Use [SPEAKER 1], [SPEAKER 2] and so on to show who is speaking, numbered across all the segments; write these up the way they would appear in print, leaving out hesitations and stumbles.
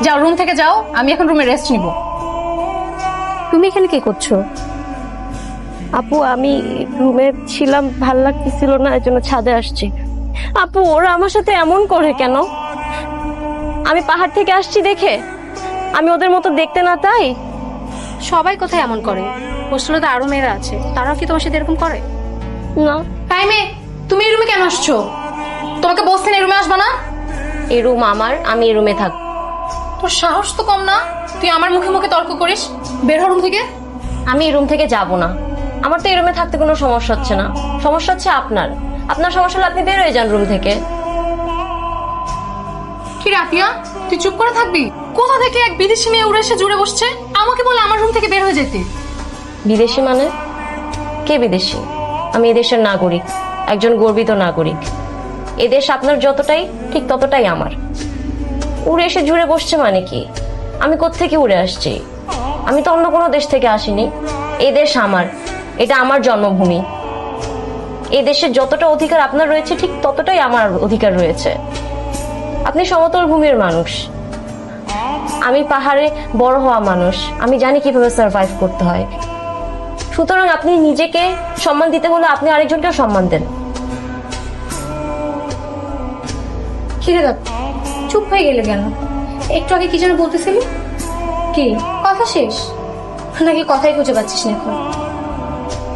[SPEAKER 1] যাও রুম থেকে যাও, আমি এখন রুমে রেস্ট নিব।
[SPEAKER 2] তুমি এখানে কি করছো? আপু আমি রুমে ছিলাম, ভাল লাগতেছিল না, এর জন্য ছাদে আসছি। আপু ওরা আমার সাথে এমন করে কেন? আমি পাহাড় থেকে আসছি দেখে আমি ওদের মতো দেখতে না তাই?
[SPEAKER 1] সবাই কোথায় এমন করে? হোস্টেলে তো আরো মেয়েরা আছে, তারাও কি তোমার সাথে এরকম করে?
[SPEAKER 2] না,
[SPEAKER 1] টাইমে তুমি এই রুমে কেন আসছো? তোমাকে বলছেন এই রুমে আসবা না।
[SPEAKER 2] এই রুম আমার, আমি এই রুমে থাক।
[SPEAKER 1] তোর সাহস তো কম না, তুই আমার মুখে মুখে তর্ক করিস। বের হ রুম থেকে।
[SPEAKER 2] আমি এই রুম থেকে যাব না। আমার তো এই রুমে থাকতে কোনো সমস্যা হচ্ছে না, সমস্যা হচ্ছে আপনার। আপনার সমস্যা হলে আপনি বের হয়ে যান রুম থেকে।
[SPEAKER 1] কি রাফিয়া, তুই চুপ করে থাকবি? কোথা থেকে এক বিদেশি মেয়ে উড়ে এসে জুড়ে বসছে, আমাকে বলে আমার রুম থেকে বের হয়ে যেতে।
[SPEAKER 2] বিদেশি মানে? কে বিদেশি? আমি এদেশের নাগরিক, একজন গর্বিত নাগরিক। এদেশ আপনার যতটাই, ঠিক ততটাই আমার। উড়ে এসে জুড়ে বসছে মানে কি? আমি কোত্থেকে উড়ে আসছি? আমি তো অন্য কোনো দেশ থেকে আসিনি। এই দেশ আমার, এটা আমার জন্মভূমি। এই দেশের যতটা অধিকার আপনার রয়েছে, ঠিক ততটাই আমার অধিকার রয়েছে। আপনি সমতল ভূমির মানুষ, আমি পাহাড়ে বড় হওয়া মানুষ। আমি জানি কিভাবে সার্ভাইভ করতে হয়। সুতরাং আপনি নিজেকে সম্মান দিতে হলে আপনি আরেকজনকেও সম্মান দেন।
[SPEAKER 1] কিরে দেখ, চুপ হয়ে গেলে কেন? একটু আগে কি যেন বলতেছিলি? কি কথা শেষ নাকি কথাই খুঁজে পাচ্ছিস না এখন?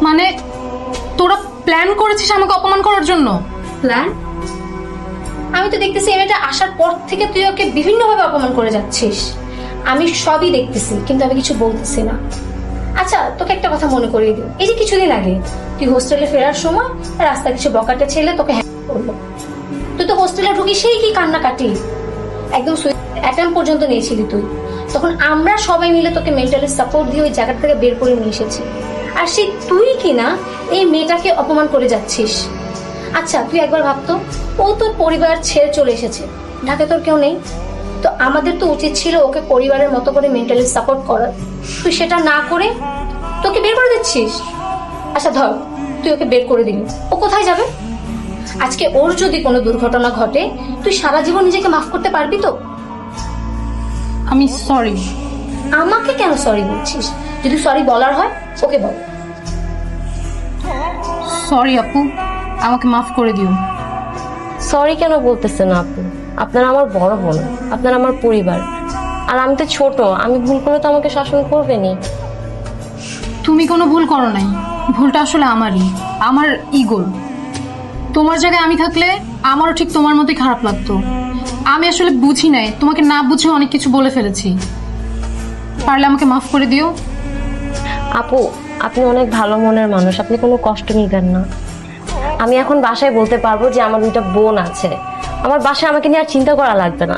[SPEAKER 1] মানে তোরা প্ল্যান করেছিস আমাকে অপমান করার জন্য? প্ল্যান? আমি তো দেখতেছি এই মেয়েটা আসার পর থেকে তুই ওকে বিভিন্নভাবে অপমান করে যাচ্ছিস। আমি সবই দেখতেছি, কিন্তু আমি কিছু বলতেছি না। আচ্ছা, তোকে একটা কথা মনে করিয়ে দিই। এই যে কিছুদিন আগে তুই হোস্টেলে ফেরার সময় রাস্তায় কিছু বকাটে ছেলে তোকে হ্যাঁ করলো। তুই তো হোস্টেলে ঢুকি সেই কি কান্নাকাটি, একদম অ্যাটেম্প পর্যন্ত নিয়েছিলি তুই। তখন আমরা সবাই মিলে তোকে মেন্টালি সাপোর্ট দিয়ে ওই জায়গা থেকে বের করে নিয়ে এসেছি। আর সেই তুই কিনা এই মেয়েটাকে অপমান করে যাচ্ছিস। আচ্ছা তুই একবার ভাবতো, ও তোর পরিবার ছেড়ে চলে এসেছে, ঢাকায় তোর কেউ নেই। তো আমাদের তো উচিত ছিল ওকে পরিবারের মতো করে মেন্টালি সাপোর্ট করার। তুই সেটা না করে তোকে বের করে দিচ্ছিস। আচ্ছা ধর তুই ওকে বের করে দিলি, ও কোথায় যাবে? আজকে ওর যদি কোনো দুর্ঘটনা ঘটে, তুই সারা জীবন নিজেকে মাফ করতে পারবি তো? আমি সরি। আমাকে কেন সরি বলছিস? যদি সরি বলার হয় ওকে বল। সরি আপু, আমাকে মাফ করে দিও।
[SPEAKER 2] সরি কেন বলতেছেন আপু? আপনারা আমার বড় বোন, আপনারা আমার পরিবার। আর আমি তো ছোট, আমি ভুল করলে তো আমাকে শাসন করবেনই।
[SPEAKER 1] তুমি কোনো ভুল করো নাই, ভুলটা আসলে আমারই, আমার ইগোর। তোমার জায়গায় আমি থাকলে আমারও ঠিক তোমার মতোই খারাপ লাগতো। আমি আসলে বুঝি নাই, তোমাকে না বুঝে অনেক কিছু বলে ফেলেছি। পারলে আমাকে মাফ করে দিও।
[SPEAKER 2] আপু আপনি অনেক ভালো মনের মানুষ, আপনি কোনো কষ্ট নিবেন না। আমি এখন বাসায় বলতে পারবো যে আমার দুইটা বোন আছে, আমার বাসায় আমাকে নিয়ে আর চিন্তা করা লাগবে না।